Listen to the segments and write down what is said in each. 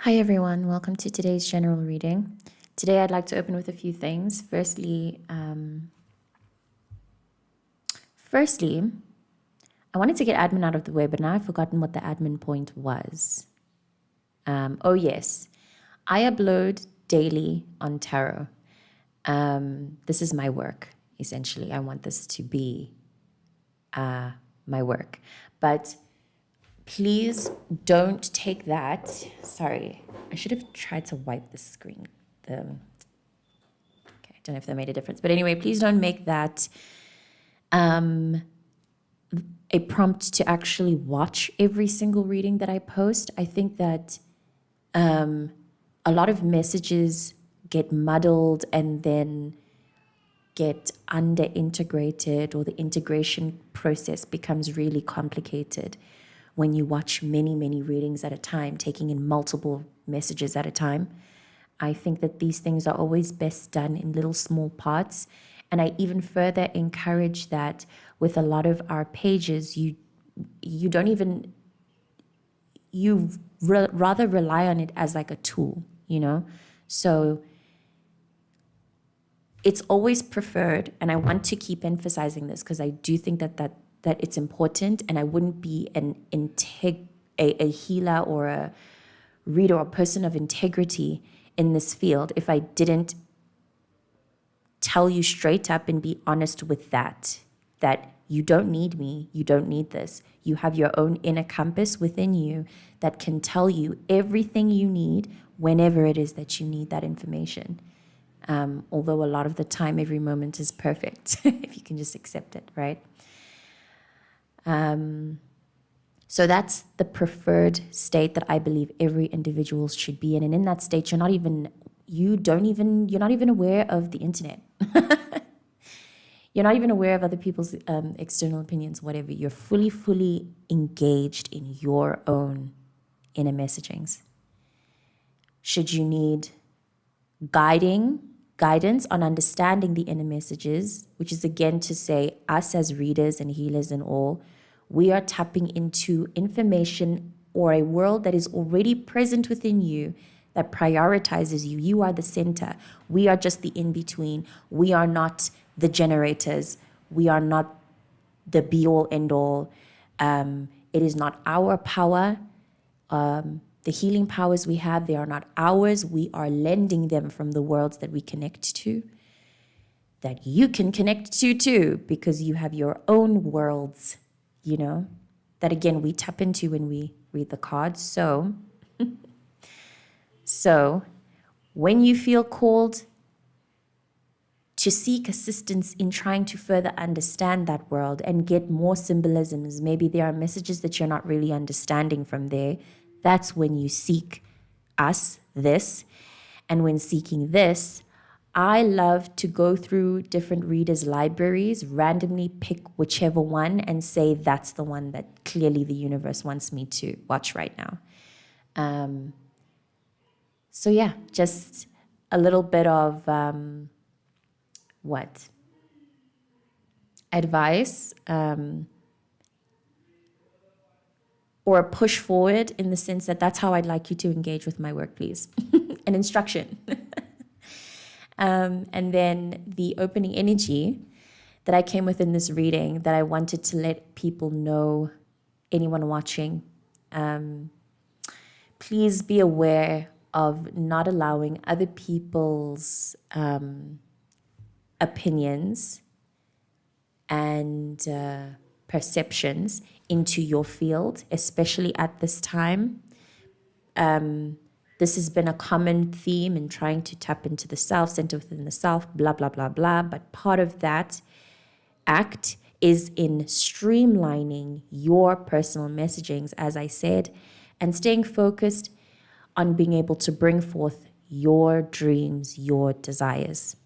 Hi everyone, welcome to today's general reading. Today I'd like to open with a few things. Firstly, I wanted to get admin out of the way, but now I've forgotten what the admin point was. Oh yes, I upload daily on tarot. This is my work, essentially. I want this to be my work. But please don't take that. Sorry, I should have tried to wipe the screen. Okay, I don't know if that made a difference. But anyway, please don't make that a prompt to actually watch every single reading that I post. I think that a lot of messages get muddled and then get under integrated, or the integration process becomes really complicated when you watch many readings at a time, taking in multiple messages at a time. I think that these things are always best done in little small parts. And I even further encourage that with a lot of our pages, you rather rely on it as like a tool, So it's always preferred, and I want to keep emphasizing this because I do think that it's important, and I wouldn't be a healer or a reader or a person of integrity in this field if I didn't tell you straight up and be honest with that you don't need me, you don't need this. You have your own inner compass within you that can tell you everything you need whenever it is that you need that information. Although a lot of the time, every moment is perfect if you can just accept it, right? So that's the preferred state that I believe every individual should be in. And in that state, you're not even aware of the internet. You're not even aware of other people's external opinions, whatever. You're fully engaged in your own inner messagings. Should you need guidance on understanding the inner messages, which is again to say us as readers and healers and all, we are tapping into information or a world that is already present within you that prioritizes you. You are the center. We are just the in-between. We are not the generators. We are not the be-all, end-all. It is not our power. The healing powers we have, they are not ours. We are lending them from the worlds that we connect to, that you can connect to too, because you have your own worlds, that again, we tap into when we read the cards. So when you feel called to seek assistance in trying to further understand that world and get more symbolisms, maybe there are messages that you're not really understanding from there, that's when you seek this. And when seeking this, I love to go through different readers' libraries, randomly pick whichever one and say that's the one that clearly the universe wants me to watch right now. So yeah, just a little bit of advice or a push forward, in the sense that that's how I'd like you to engage with my work, please. An instruction. And then the opening energy that I came with in this reading that I wanted to let people know, anyone watching, please be aware of not allowing other people's opinions and perceptions into your field, especially at this time. This has been a common theme in trying to tap into the self, center within the self, blah, blah, blah, blah. But part of that act is in streamlining your personal messagings, as I said, and staying focused on being able to bring forth your dreams, your desires.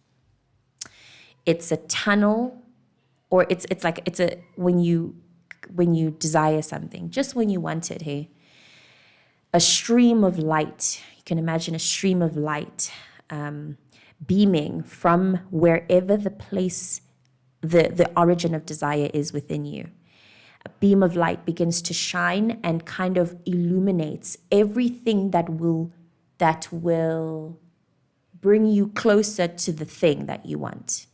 It's a tunnel, or it's when you desire something, just when you want it, hey, a stream of light. You can imagine a stream of light beaming from wherever the place, the origin of desire is within you. A beam of light begins to shine and kind of illuminates everything that will that will bring you closer to the thing that you want.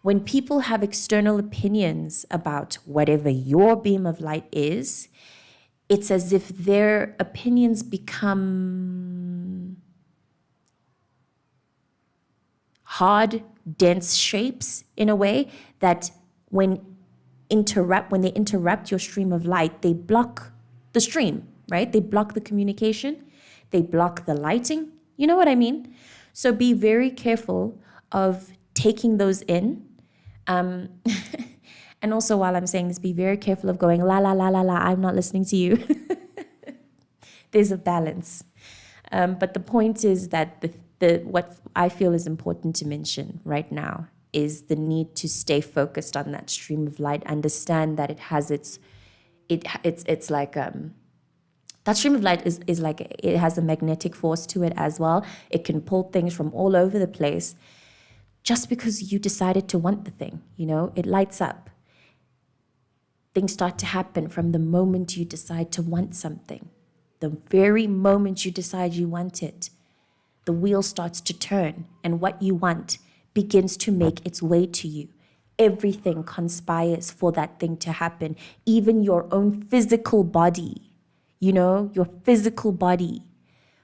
When people have external opinions about whatever your beam of light is, it's as if their opinions become hard, dense shapes in a way that when they interrupt your stream of light, they block the stream, right? They block the communication, they block the lighting. You know what I mean? So be very careful of taking those in. And also, while I'm saying this, be very careful of going, la, la, la, la, la, I'm not listening to you. There's a balance. But the point is that what I feel is important to mention right now is the need to stay focused on that stream of light. Understand that it has it's like that stream of light is like it has a magnetic force to it as well. It can pull things from all over the place. Just because you decided to want the thing, it lights up. Things start to happen from the moment you decide to want something. The very moment you decide you want it, the wheel starts to turn, and what you want begins to make its way to you. Everything conspires for that thing to happen. Even your own physical body, your physical body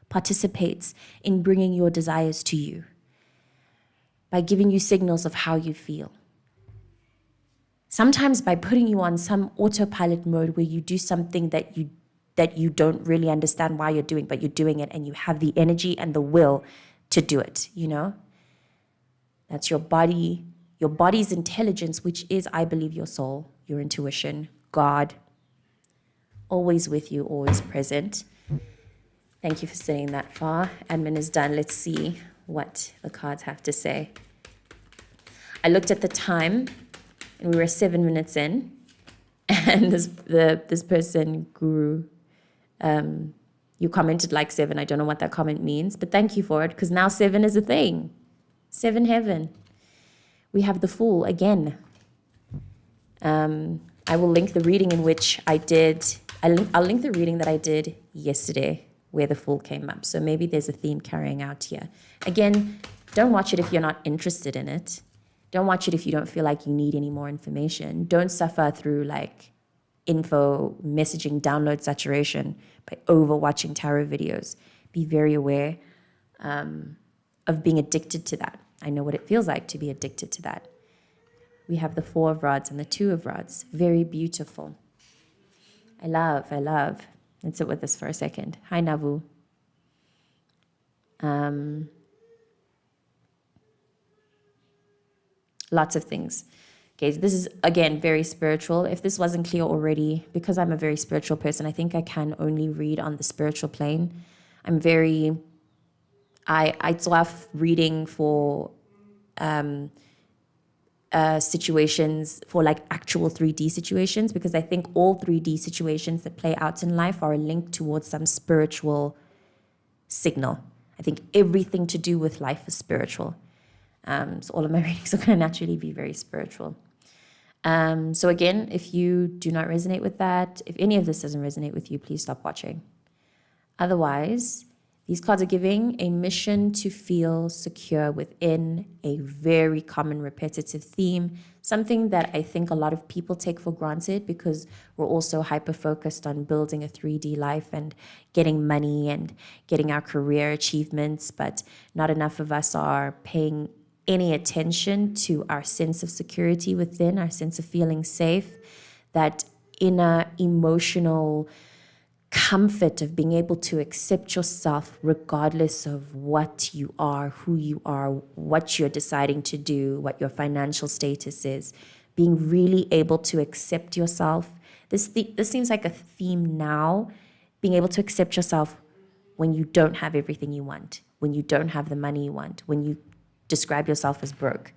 participates in bringing your desires to you by giving you signals of how you feel. Sometimes by putting you on some autopilot mode where you do something that you don't really understand why you're doing, but you're doing it and you have the energy and the will to do it, That's your body, your body's intelligence, which is, I believe, your soul, your intuition, God, always with you, always present. Thank you for saying that far. Admin is done. Let's see what the cards have to say. I looked at the time and we were 7 minutes in, and this person, Guru, you commented like 7. I don't know what that comment means, but thank you for it, because now 7 is a thing. 7 heaven. We have the Fool again. I will link the reading in which I did. I'll link the reading that I did yesterday where the Fool came up. So maybe there's a theme carrying out here. Again, don't watch it if you're not interested in it. Don't watch it if you don't feel like you need any more information. Don't suffer through info messaging download saturation by overwatching tarot videos. Be very aware of being addicted to that. I know what it feels like to be addicted to that. We have the 4 of Rods and the 2 of Rods. Very beautiful. I love. Let's sit with this for a second. Hi, Navu. Lots of things. Okay, this is, again, very spiritual. If this wasn't clear already, because I'm a very spiritual person, I think I can only read on the spiritual plane. I off reading for situations, for actual 3D situations, because I think all 3D situations that play out in life are a link towards some spiritual signal. I think everything to do with life is spiritual. So all of my readings are going to naturally be very spiritual. So again, if you do not resonate with that, if any of this doesn't resonate with you, please stop watching. Otherwise, these cards are giving a mission to feel secure within a very common repetitive theme, something that I think a lot of people take for granted because we're also hyper-focused on building a 3D life and getting money and getting our career achievements, but not enough of us are paying any attention to our sense of security within, our sense of feeling safe, that inner emotional comfort of being able to accept yourself regardless of what you are, who you are, what you're deciding to do, what your financial status is, being really able to accept yourself. This seems like a theme now, being able to accept yourself when you don't have everything you want, when you don't have the money you want, when you describe yourself as broke,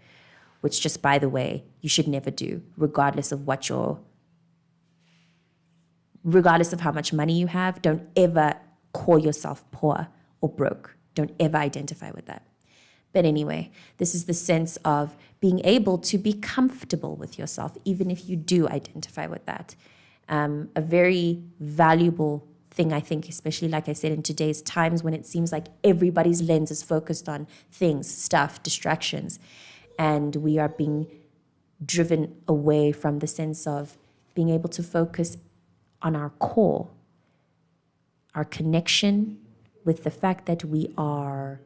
which just, by the way, you should never do, regardless of how much money you have. Don't ever call yourself poor or broke. Don't ever identify with that. But anyway, this is the sense of being able to be comfortable with yourself, even if you do identify with that. A very valuable thing, I think, especially like I said, in today's times when it seems like everybody's lens is focused on things, stuff, distractions, and we are being driven away from the sense of being able to focus on our core, our connection with the fact that we are,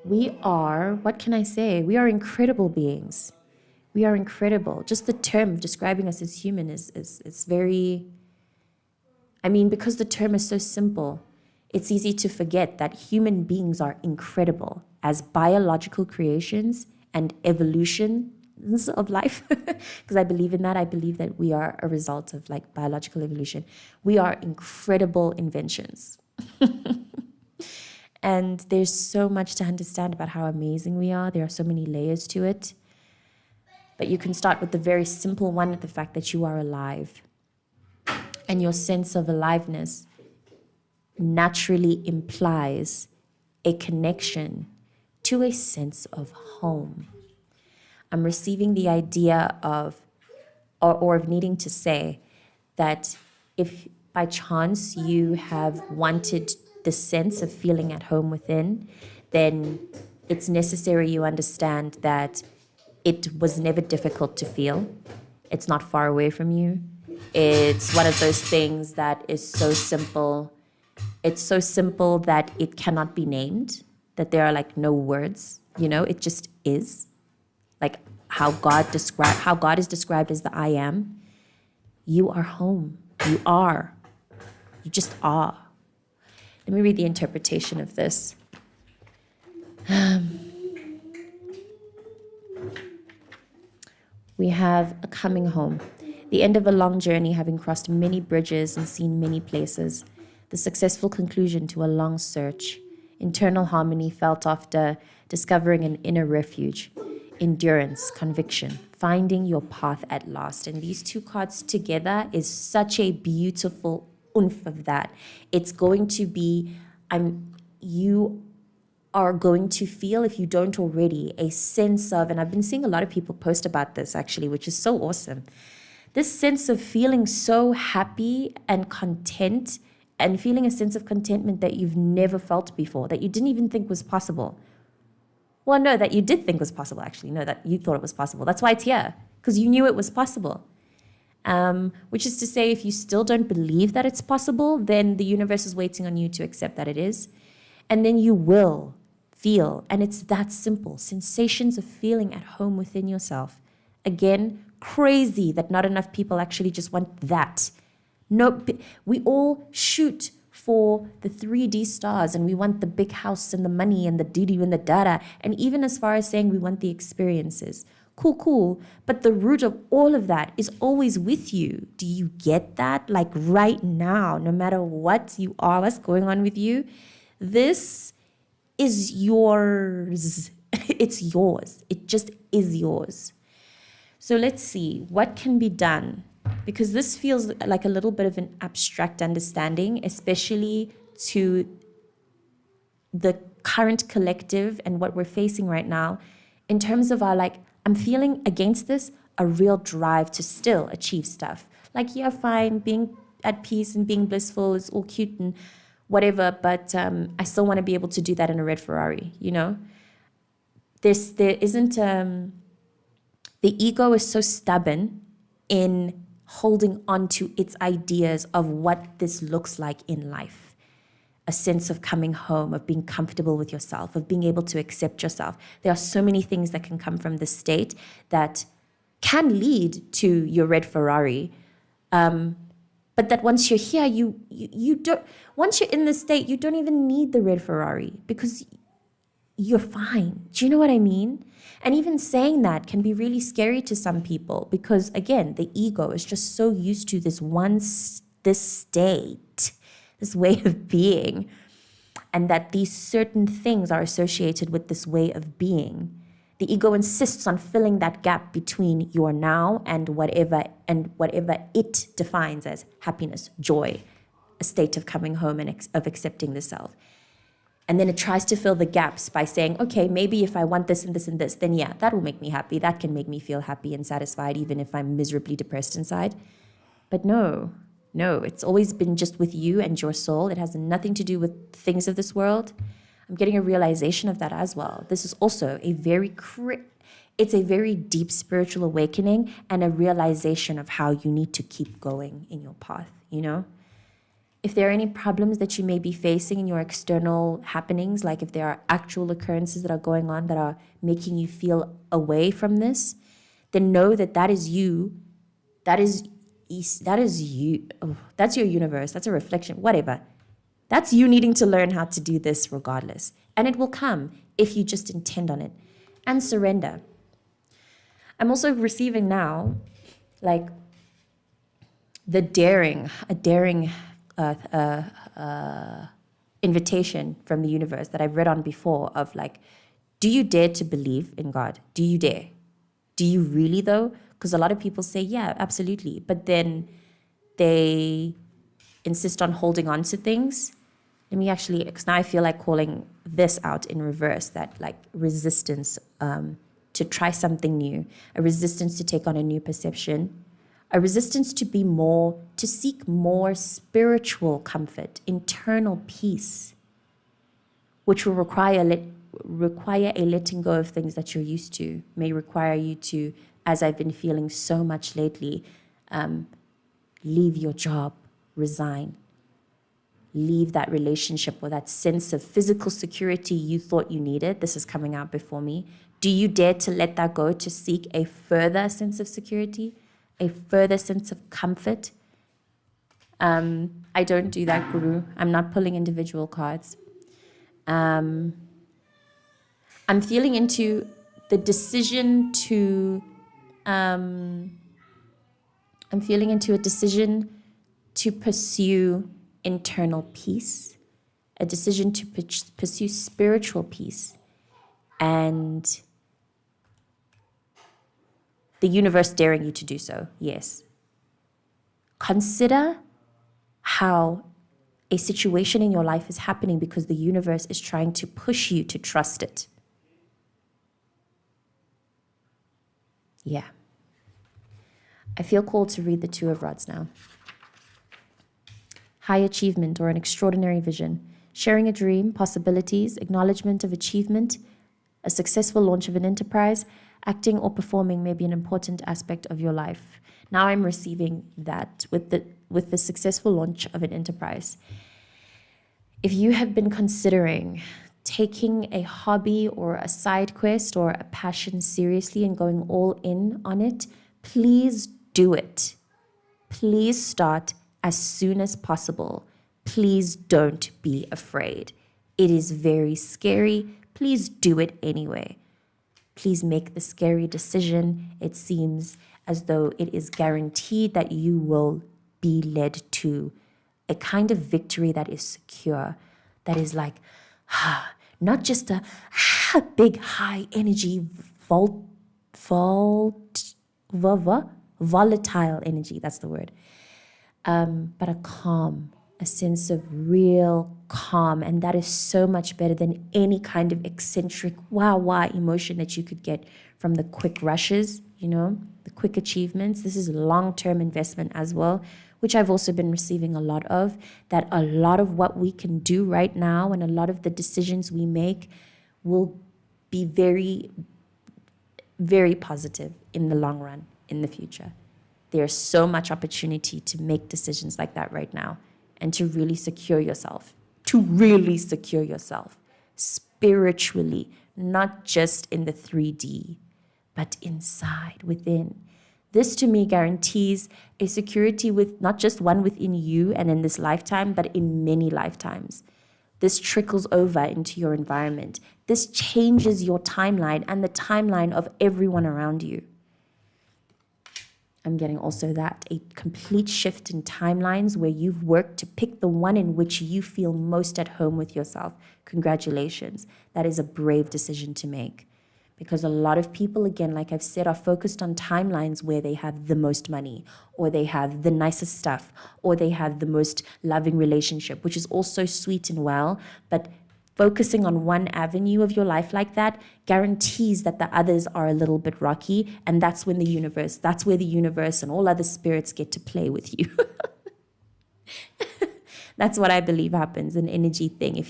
what can I say? We are incredible beings. We are incredible. Just the term of describing us as human is very, because the term is so simple, it's easy to forget that human beings are incredible as biological creations and evolutions of life. Because I believe in that. I believe that we are a result of like biological evolution. We are incredible inventions. And there's so much to understand about how amazing we are. There are so many layers to it. But you can start with the very simple one, the fact that you are alive. And your sense of aliveness naturally implies a connection to a sense of home. I'm receiving the idea of, or of needing to say that if by chance you have wanted the sense of feeling at home within, then it's necessary you understand that it was never difficult to feel. It's not far away from you. It's one of those things that is so simple. It's so simple that it cannot be named, that there are like no words, it just is. Like how God is described as the I am. You are home. You are. You just are. Let me read the interpretation of this. We have a coming home, the end of a long journey, having crossed many bridges and seen many places, the successful conclusion to a long search, internal harmony felt after discovering an inner refuge, endurance, conviction, finding your path at last. And these two cards together is such a beautiful oomph of that. It's going to be, you are going to feel, if you don't already, a sense of, and I've been seeing a lot of people post about this actually, which is so awesome. This sense of feeling so happy and content, and feeling a sense of contentment that you've never felt before, that you didn't even think was possible. Well, no, that you did think was possible, actually. No, that you thought it was possible. That's why it's here, because you knew it was possible. Which is to say, if you still don't believe that it's possible, then the universe is waiting on you to accept that it is. And then you will feel, and it's that simple, sensations of feeling at home within yourself. Again, crazy that not enough people actually just want that. No, we all shoot for the 3D stars, and we want the big house and the money and the doo-doo and the data, and even as far as saying we want the experiences. Cool. But the root of all of that is always with you. Do you get that? Like right now, no matter what you are, what's going on with you, this is yours. It's yours. It just is yours. So let's see what can be done, because this feels like a little bit of an abstract understanding, especially to the current collective and what we're facing right now, in terms of our I'm feeling against this a real drive to still achieve stuff. Yeah, fine, being at peace and being blissful is all cute and whatever, but I still want to be able to do that in a red Ferrari, There isn't, the ego is so stubborn in holding on to its ideas of what this looks like in life. A sense of coming home, of being comfortable with yourself, of being able to accept yourself. There are so many things that can come from this state that can lead to your red Ferrari. But that once you're here, you don't, once you're in this state, you don't even need the red Ferrari because you're fine. Do you know what I mean? And even saying that can be really scary to some people because, again, the ego is just so used to this state, this way of being, and that these certain things are associated with this way of being. The ego insists on filling that gap between your now and whatever it defines as happiness, joy, a state of coming home and of accepting the self. And then it tries to fill the gaps by saying, okay, maybe if I want this and this and this, then yeah, that will make me happy. That can make me feel happy and satisfied, even if I'm miserably depressed inside. But no, it's always been just with you and your soul. It has nothing to do with things of this world. I'm getting a realization of that as well. This is also it's a very deep spiritual awakening and a realization of how you need to keep going in your path, If there are any problems that you may be facing in your external happenings, like if there are actual occurrences that are going on that are making you feel away from this, then know that is you. That is you. Oh, that's your universe. That's a reflection, whatever. That's you needing to learn how to do this regardless. And it will come if you just intend on it and surrender. I'm also receiving now, like, a daring invitation from the universe that I've read on before of like, do you dare to believe in God? Do you dare? Do you really though? Because a lot of people say, yeah, absolutely. But then they insist on holding on to things. Let me actually, because now I feel like calling this out in reverse, that like resistance to try something new, a resistance to take on a new perception, a resistance to seek more spiritual comfort, internal peace, which will require a letting go of things that you're used to, may require you to, as I've been feeling so much lately, leave your job, resign, leave that relationship or that sense of physical security you thought you needed. This is coming out before me. Do you dare to let that go to seek a further sense of security, a further sense of comfort? I don't do that, Guru. I'm not pulling individual cards. I'm feeling into the decision to, I'm feeling into a decision to pursue internal peace, a decision to pursue spiritual peace, and the universe daring you to do so, yes. Consider how a situation in your life is happening because the universe is trying to push you to trust it. Yeah. I feel called to read the Two of Rods now. High achievement or an extraordinary vision, sharing a dream, possibilities, acknowledgement of achievement, a successful launch of an enterprise, acting or performing may be an important aspect of your life. Now I'm receiving that with the successful launch of an enterprise. If you have been considering taking a hobby or a side quest or a passion seriously and going all in on it, please do it. Please start as soon as possible. Please don't be afraid. It is very scary. Please do it anyway. Please make the scary decision. It seems as though it is guaranteed that you will be led to a kind of victory that is secure, that is like, not just a big high energy, volatile energy, that's the word, but a calm, a sense of real calm. And that is so much better than any kind of eccentric wah emotion that you could get from the quick rushes, the quick achievements. This is long-term investment as well, which I've also been receiving a lot of, that a lot of what we can do right now and a lot of the decisions we make will be very, very positive in the long run, in the future. There's so much opportunity to make decisions like that right now and to really secure yourself, spiritually, not just in the 3D, but inside, within. This to me guarantees a security with not just one within you and in this lifetime, but in many lifetimes. This trickles over into your environment. This changes your timeline and the timeline of everyone around you. I'm getting also that, a complete shift in timelines where you've worked to pick the one in which you feel most at home with yourself. Congratulations. That is a brave decision to make. Because a lot of people, again, like I've said, are focused on timelines where they have the most money, or they have the nicest stuff, or they have the most loving relationship, which is also sweet and well. But focusing on one avenue of your life like that guarantees that the others are a little bit rocky. And that's where the universe and all other spirits get to play with you. That's what I believe happens, an energy thing.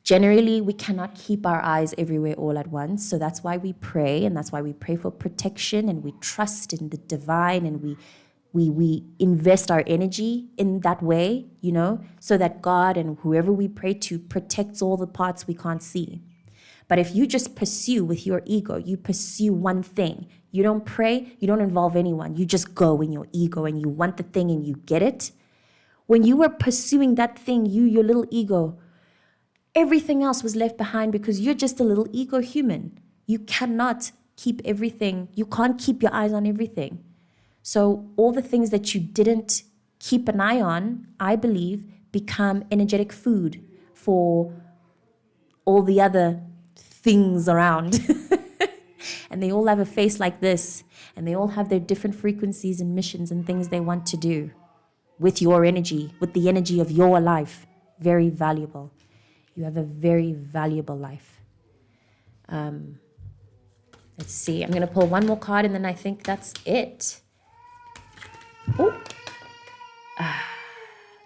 Generally, we cannot keep our eyes everywhere all at once. So that's why we pray, and that's why we pray for protection, and we trust in the divine, and we invest our energy in that way, so that God and whoever we pray to protects all the parts we can't see. But if you just pursue with your ego, you pursue one thing, you don't pray, you don't involve anyone, you just go in your ego and you want the thing and you get it. When you were pursuing that thing, your little ego, everything else was left behind because you're just a little ego human. You cannot keep everything. You can't keep your eyes on everything. So all the things that you didn't keep an eye on, I believe, become energetic food for all the other things around. And they all have a face like this, and they all have their different frequencies and missions and things they want to do with your energy, with the energy of your life. Very valuable. You have a very valuable life. Let's see. I'm going to pull one more card, and then I think that's it. Oh.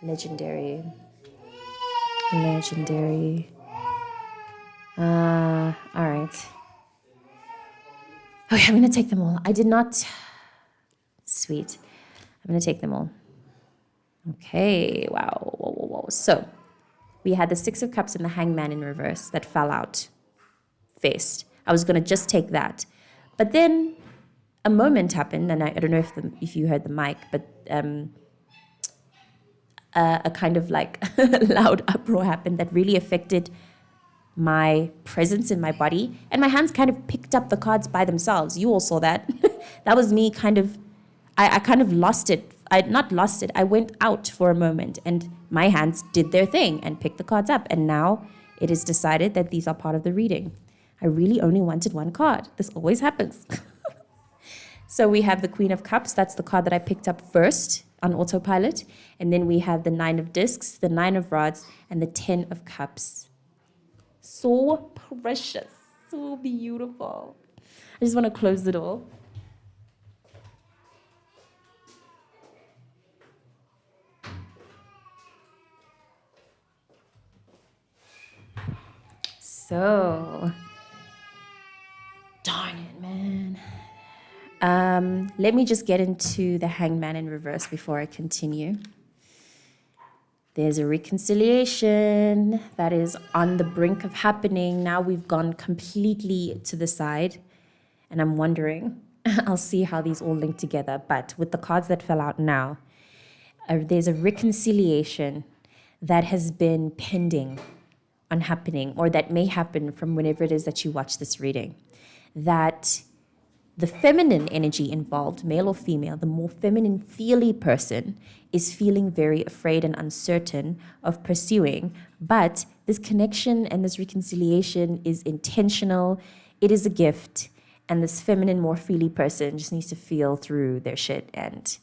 Legendary. All right. Okay, I'm going to take them all. I did not. Sweet. I'm going to take them all. Okay. Wow. Whoa. So we had the Six of Cups and the Hangman in reverse that fell out faced. I was going to just take that. But then a moment happened, and I don't know if you heard the mic, but a kind of like loud uproar happened that really affected my presence in my body. And my hands kind of picked up the cards by themselves. You all saw that. That was me kind of, I kind of lost it. I not lost it. I went out for a moment and my hands did their thing and picked the cards up. And now it is decided that these are part of the reading. I really only wanted one card. This always happens. So we have the Queen of Cups. That's the card that I picked up first on autopilot. And then we have the Nine of Discs, the Nine of Rods, and the Ten of Cups. So precious, so beautiful. I just want to close the door. So, darn it, man. Let me just get into the Hangman in reverse before I continue. There's a reconciliation that is on the brink of happening. Now we've gone completely to the side, and I'm wondering, I'll see how these all link together. But with the cards that fell out now, there's a reconciliation that has been pending on happening, or that may happen from whenever it is that you watch this reading. That the feminine energy involved, male or female, the more feminine, feely person is feeling very afraid and uncertain of pursuing. But this connection and this reconciliation is intentional. It is a gift. And this feminine, more feely person just needs to feel through their shit and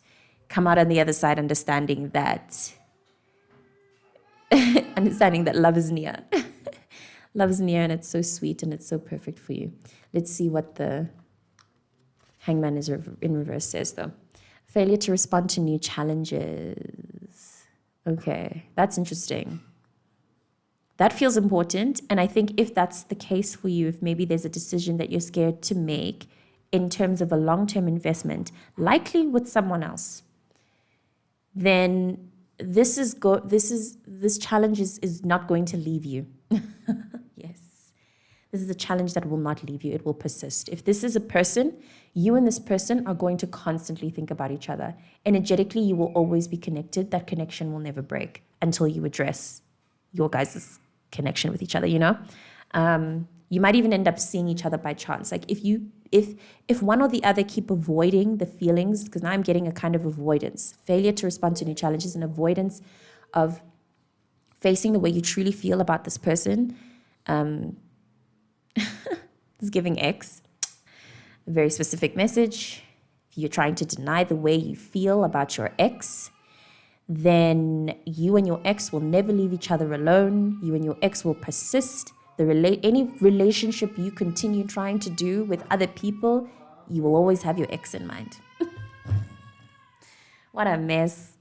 come out on the other side understanding that love is near. Love is near, and it's so sweet and it's so perfect for you. Let's see what the Hangman is in reverse says, though. Failure to respond to new challenges. Okay, that's interesting. That feels important. And I think if that's the case for you, if maybe there's a decision that you're scared to make in terms of a long-term investment, likely with someone else, then this challenge is not going to leave you. Yes. This is a challenge that will not leave you. It will persist. If this is a person, you and this person are going to constantly think about each other. Energetically, you will always be connected. That connection will never break until you address your guys' connection with each other, you know? You might even end up seeing each other by chance. Like if one or the other keep avoiding the feelings, because now I'm getting a kind of avoidance, failure to respond to new challenges, and avoidance of facing the way you truly feel about this person. It's giving X a very specific message. If you're trying to deny the way you feel about your ex, then you and your ex will never leave each other alone. You and your ex will persist. Any relationship you continue trying to do with other people, you will always have your ex in mind. What a mess.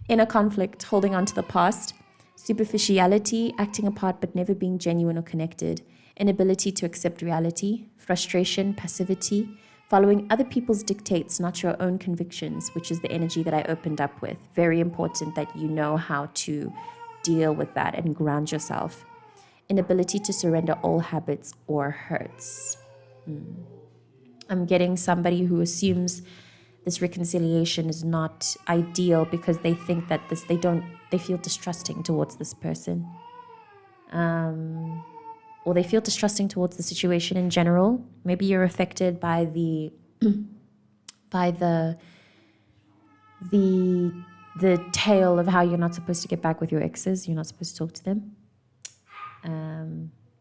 Inner conflict, holding on to the past. Superficiality, acting apart but never being genuine or connected. Inability to accept reality. Frustration, passivity. Following other people's dictates, not your own convictions, which is the energy that I opened up with. Very important that you know how to deal with that and ground yourself. Inability to surrender all habits or hurts. I'm getting somebody who assumes this reconciliation is not ideal because they think that they feel distrusting towards this person. Or they feel distrusting towards the situation in general. Maybe you're affected by the tale of how you're not supposed to get back with your exes. You're not supposed to talk to them.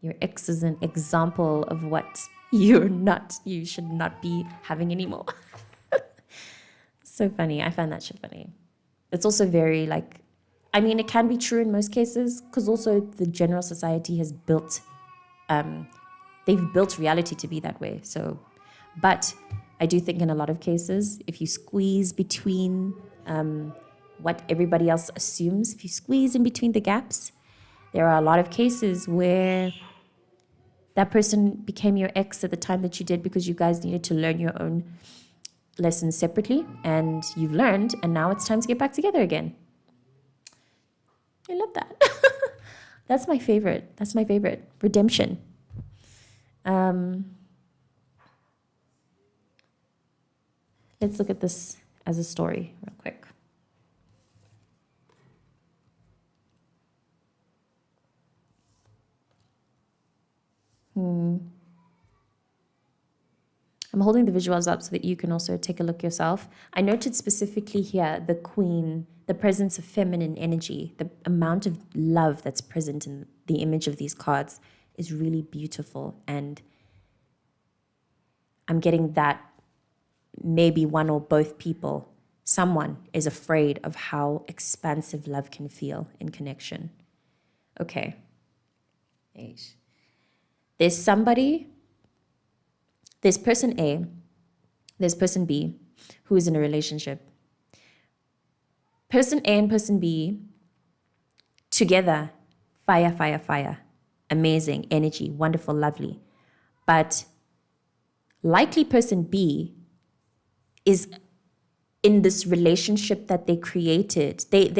Your ex is an example of what you should not be having anymore. So funny. I find that shit funny. It's also very it can be true in most cases because also the general society has built, they've built reality to be that way. So, but I do think in a lot of cases, if you squeeze between what everybody else assumes, if you squeeze in between the gaps, there are a lot of cases where that person became your ex at the time that you did because you guys needed to learn your own lessons separately and you've learned and now it's time to get back together again. I love that. That's my favorite. Redemption. Let's look at this as a story real quick. I'm holding the visuals up so that you can also take a look yourself. I noted specifically here the queen, the presence of feminine energy, the amount of love that's present in the image of these cards is really beautiful. And I'm getting that maybe one or both people, someone is afraid of how expansive love can feel in connection. Okay. 8. There's person A, there's person B who is in a relationship. Person A and person B together, fire, fire, fire. Amazing, energy, wonderful, lovely. But likely person B is in this relationship that they created. This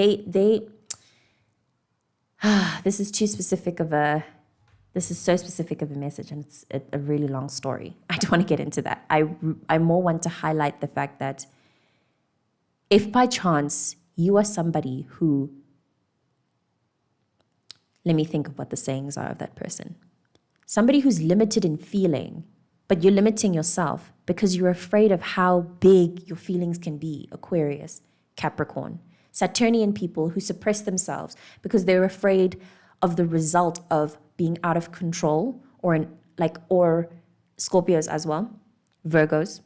is so specific of a message and it's a really long story. I don't want to get into that. I more want to highlight the fact that if by chance you are somebody who, let me think of what the sayings are of that person. Somebody who's limited in feeling, but you're limiting yourself because you're afraid of how big your feelings can be. Aquarius, Capricorn, Saturnian people who suppress themselves because they're afraid of the result of being out of control, or Scorpios as well, Virgos.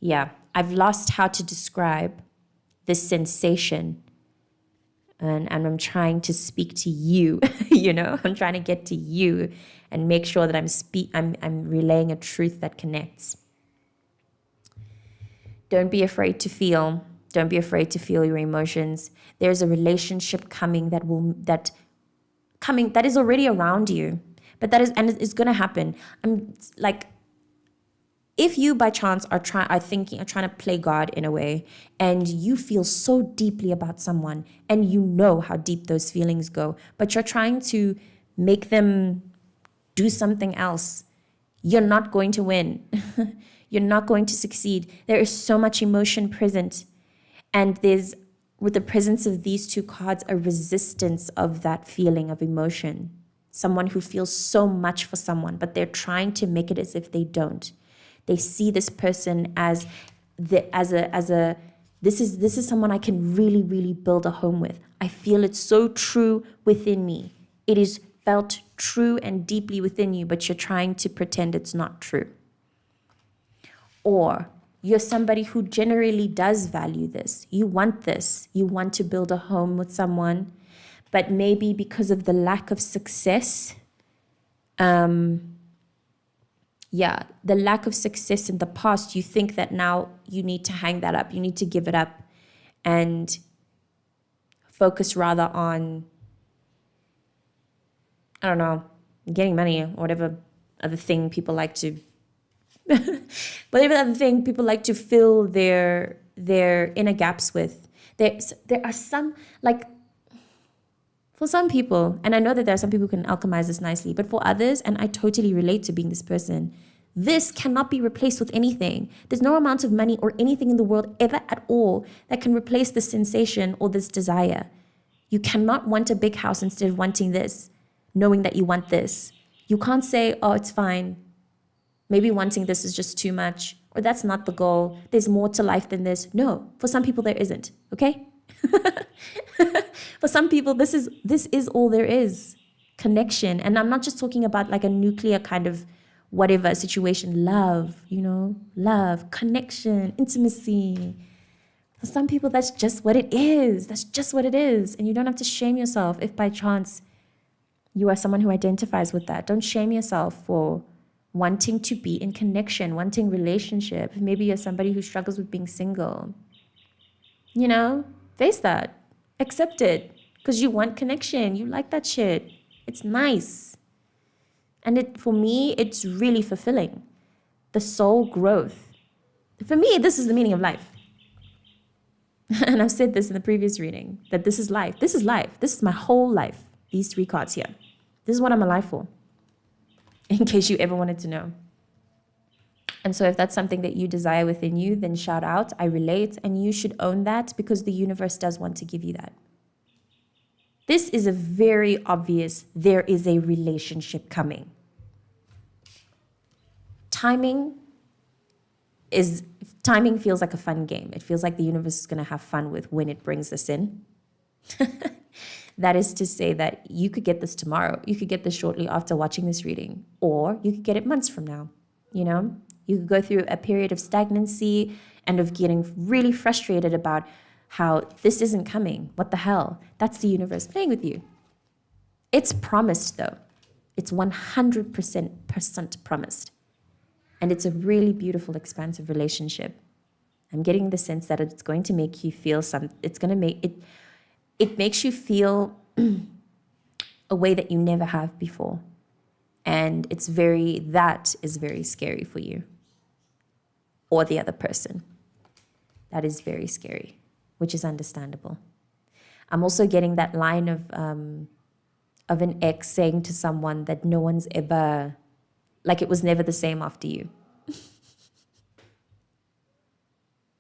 Yeah, I've lost how to describe this sensation. And I'm trying to speak to you, I'm trying to get to you and make sure that I'm relaying a truth that connects. Don't be afraid to feel. Don't be afraid to feel your emotions. There's a relationship coming that is already around you, but it's going to happen. I'm like, if you by chance are trying to play God in a way, and you feel so deeply about someone and you know how deep those feelings go, but you're trying to make them do something else, you're not going to win. You're not going to succeed. There is so much emotion present. And there's, with the presence of these two cards, a resistance of that feeling of emotion. Someone who feels so much for someone, but they're trying to make it as if they don't. They see this person this is someone I can really, really build a home with. I feel it so true within me. It is felt true and deeply within you, but you're trying to pretend it's not true. Or you're somebody who generally does value this. You want this. You want to build a home with someone, but maybe because of the lack of success, the lack of success in the past, you think that now you need to hang that up. You need to give it up and focus rather on, I don't know, getting money or whatever other thing people like to fill their inner gaps with. There are some, like, for some people, and I know that there are some people who can alchemize this nicely, but for others, and I totally relate to being this person, this cannot be replaced with anything. There's no amount of money or anything in the world ever at all that can replace this sensation or this desire. You cannot want a big house instead of wanting this, knowing that you want this. You can't say, oh, it's fine. Maybe wanting this is just too much, or that's not the goal. There's more to life than this. No, for some people there isn't, okay? For some people, this is all there is. Connection. And I'm not just talking about like a nuclear kind of whatever situation. Love, love, connection, intimacy. For some people, that's just what it is. That's just what it is. And you don't have to shame yourself if by chance you are someone who identifies with that. Don't shame yourself for wanting to be in connection, wanting relationship. Maybe you're somebody who struggles with being single. Face that. Accept it. Because you want connection. You like that shit. It's nice. And for me, it's really fulfilling. The soul growth. For me, this is the meaning of life. And I've said this in the previous reading, that this is life. This is life. This is my whole life. These 3 cards here. This is what I'm alive for. In case you ever wanted to know. And so if that's something that you desire within you, then shout out, I relate, and you should own that because the universe does want to give you that. This is a very obvious, there is a relationship coming. Timing feels like a fun game. It feels like the universe is going to have fun with when it brings this in. That is to say that you could get this tomorrow. You could get this shortly after watching this reading, or you could get it months from now. You could go through a period of stagnancy and of getting really frustrated about how this isn't coming. What the hell? That's the universe playing with you. It's promised though. It's 100% promised. And it's a really beautiful, expansive relationship. I'm getting the sense that it's going to make you feel it makes you feel a way that you never have before. And that is very scary for you. Or the other person. That is very scary, which is understandable. I'm also getting that line of an ex saying to someone that no one's ever, like it was never the same after you.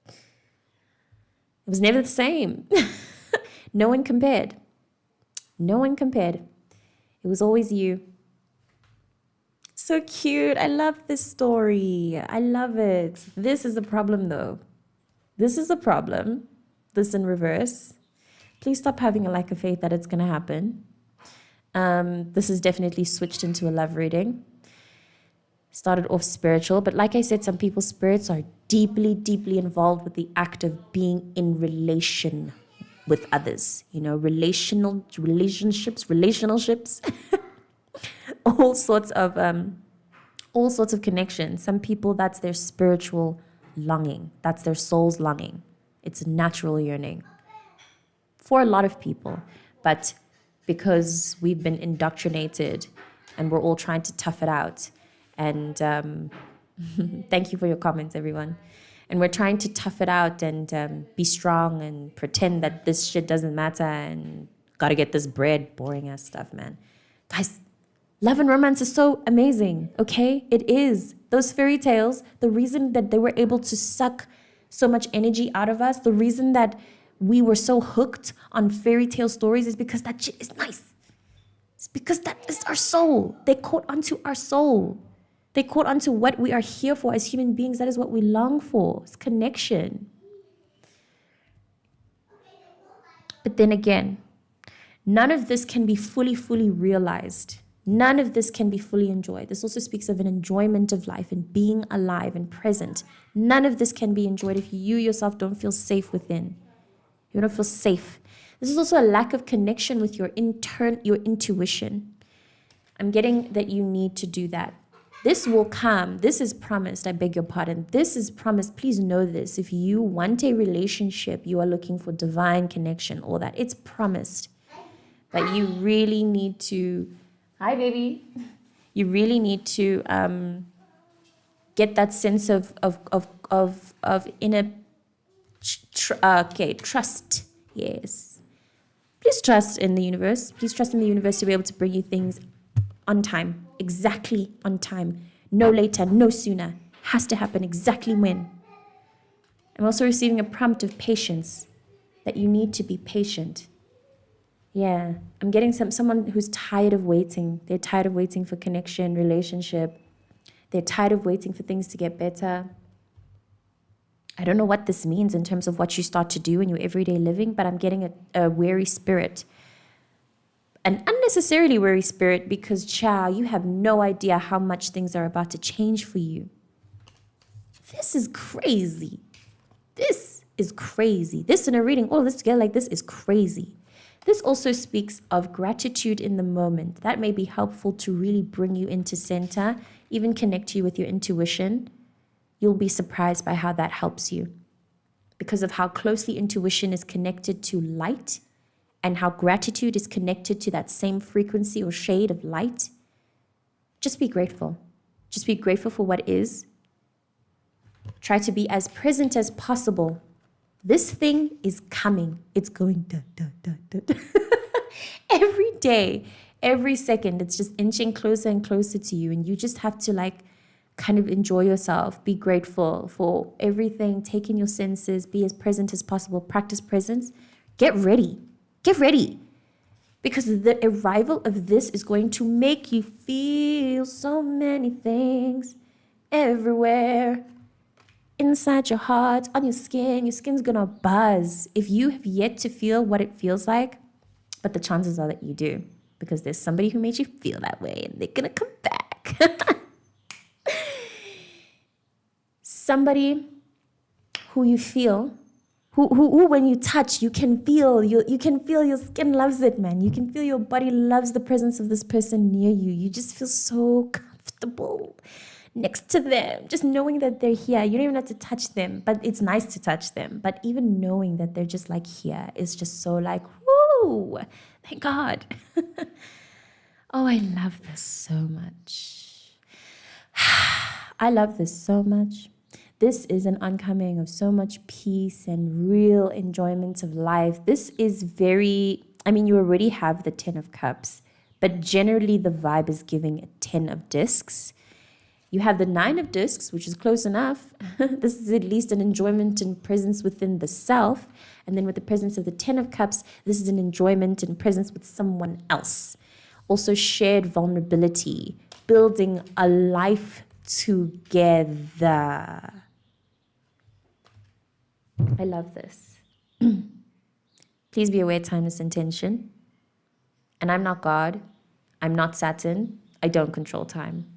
It was never the same. No one compared. No one compared. It was always you. So cute. I love this story. I love it. This is a problem though. This is a problem. This in reverse. Please stop having a lack of faith that it's going to happen. This is definitely switched into a love reading. Started off spiritual, but like I said, some people's spirits are deeply, deeply involved with the act of being in relation with others. Relationships, all sorts of connections. Some people, that's their spiritual longing. That's their soul's longing. It's a natural yearning for a lot of people, but because we've been indoctrinated and we're all trying to tough it out. And thank you for your comments, everyone. And we're trying to tough it out and be strong and pretend that this shit doesn't matter and gotta get this bread, boring ass stuff, man. Guys, love and romance is so amazing, okay? It is. Those fairy tales, the reason that they were able to suck so much energy out of us, the reason that we were so hooked on fairy tale stories is because that shit is nice. It's because that is our soul. They caught onto our soul. They caught onto what we are here for as human beings. That is what we long for. It's connection. But then again, None of this can be fully realized. None of this can be fully enjoyed. This also speaks of an enjoyment of life and being alive and present. None of this can be enjoyed if you yourself don't feel safe within. You don't feel safe. This is also a lack of connection with your intuition. I'm getting that you need to do that. This will come. This is promised. I beg your pardon. This is promised. Please know this. If you want a relationship, you are looking for divine connection, all that. It's promised. But you really need to, hi baby. You really need to get that sense of inner trust. Yes. Please trust in the universe. Please trust in the universe to be able to bring you things on time, exactly on time. No later, no sooner. Has to happen exactly when. I'm also receiving a prompt of patience, that you need to be patient. Yeah, I'm getting someone who's tired of waiting. They're tired of waiting for connection, relationship. They're tired of waiting for things to get better. I don't know what this means in terms of what you start to do in your everyday living, but I'm getting a weary spirit. An unnecessarily weary spirit because, child, you have no idea how much things are about to change for you. This is crazy. This is crazy. This in a reading, all this together like this is crazy. This also speaks of gratitude in the moment. That may be helpful to really bring you into center, even connect you with your intuition. You'll be surprised by how that helps you because of how closely intuition is connected to light and how gratitude is connected to that same frequency or shade of light. Just be grateful. Just be grateful for what is. Try to be as present as possible. This thing is coming. It's going da, da, da, da, da. Every day, every second, it's just inching closer and closer to you. And you just have to kind of enjoy yourself. Be grateful for everything. Take in your senses. Be as present as possible. Practice presence. Get ready. Get ready. Because the arrival of this is going to make you feel so many things everywhere. Inside your heart, on your skin's gonna buzz. If you have yet to feel what it feels like, but the chances are that you do, because there's somebody who made you feel that way and they're gonna come back. Somebody who you feel, who when you touch, you can feel your skin loves it, man. You can feel your body loves the presence of this person near you. You just feel so comfortable next to them, just knowing that they're here. You don't even have to touch them, but it's nice to touch them. But even knowing that they're just here is just so woo, thank God. Oh, I love this so much. I love this so much. This is an oncoming of so much peace and real enjoyment of life. This is you already have the 10 of Cups, but generally the vibe is giving a 10 of Discs. You have the 9 of Discs, which is close enough. This is at least an enjoyment and presence within the self. And then with the presence of the 10 of Cups, this is an enjoyment and presence with someone else. Also shared vulnerability, building a life together. I love this. Please be aware, timeless intention. And I'm not God. I'm not Saturn. I don't control time.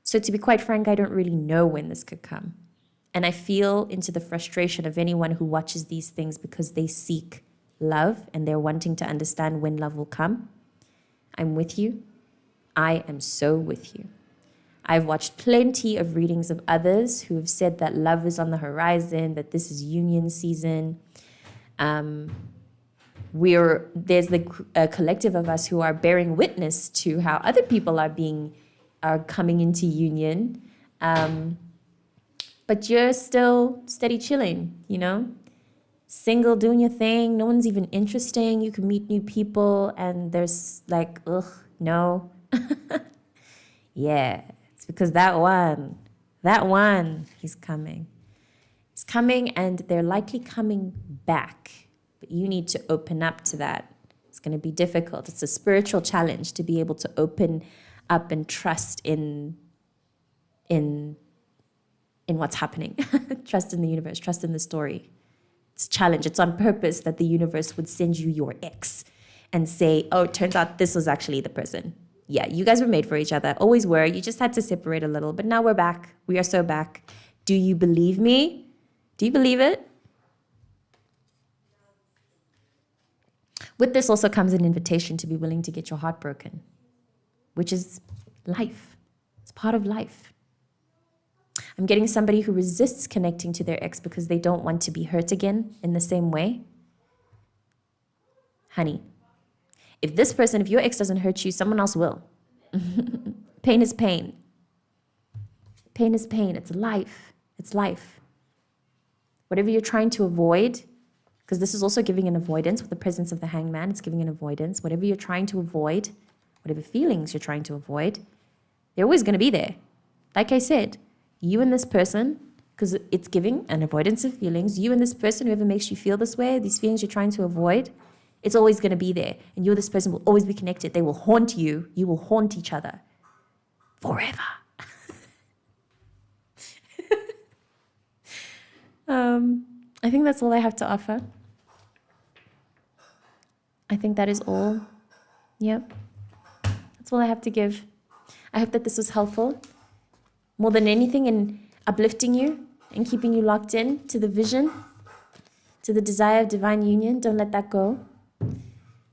So to be quite frank, I don't really know when this could come. And I feel into the frustration of anyone who watches these things because they seek love and they're wanting to understand when love will come. I'm with you. I am so with you. I've watched plenty of readings of others who have said that love is on the horizon, that this is union season. There's a collective of us who are bearing witness to how other people are coming into union. But you're still steady chilling, single, doing your thing. No one's even interesting. You can meet new people and there's no. Yeah, it's because that one, he's coming. He's coming and they're likely coming back. But you need to open up to that. It's going to be difficult. It's a spiritual challenge to be able to open up and trust in what's happening. Trust in the universe, trust in the story. It's a challenge. It's on purpose that the universe would send you your ex and say, oh, it turns out this was actually the person. Yeah, you guys were made for each other, always were. You just had to separate a little, but now we're back. We are so back. Do you believe me? Do you believe it? With this also comes an invitation to be willing to get your heart broken, which is life. It's part of life. I'm getting somebody who resists connecting to their ex because they don't want to be hurt again in the same way. Honey, if your ex doesn't hurt you, someone else will. Pain is pain. Pain is pain. It's life. It's life. Whatever you're trying to avoid, because this is also giving an avoidance with the presence of the hangman, it's giving an avoidance. Whatever you're trying to avoid, whatever feelings you're trying to avoid, they're always going to be there. Like I said, you and this person, because it's giving an avoidance of feelings, you and this person, whoever makes you feel this way, these feelings you're trying to avoid, it's always going to be there. And you and this person will always be connected. They will haunt you. You will haunt each other forever. I think that's all I have to offer. I think that is all. Yep. That's all I have to give. I hope that this was helpful. More than anything, in uplifting you and keeping you locked in to the vision, to the desire of divine union. Don't let that go.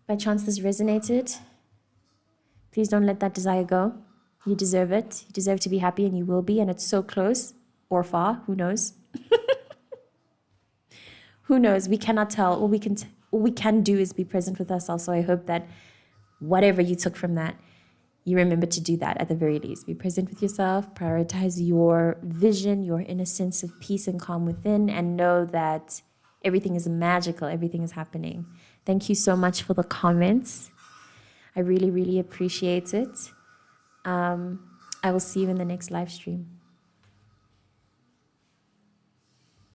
By chance this resonated, please don't let that desire go. You deserve it. You deserve to be happy, and you will be, and it's so close or far. Who knows? Who knows? We cannot tell. All we can do is be present with ourselves. So I hope that whatever you took from that, you remember to do that at the very least. Be present with yourself, prioritize your vision, your inner sense of peace and calm within, and know that everything is magical, everything is happening. Thank you so much for the comments. I really, really appreciate it. I will see you in the next live stream.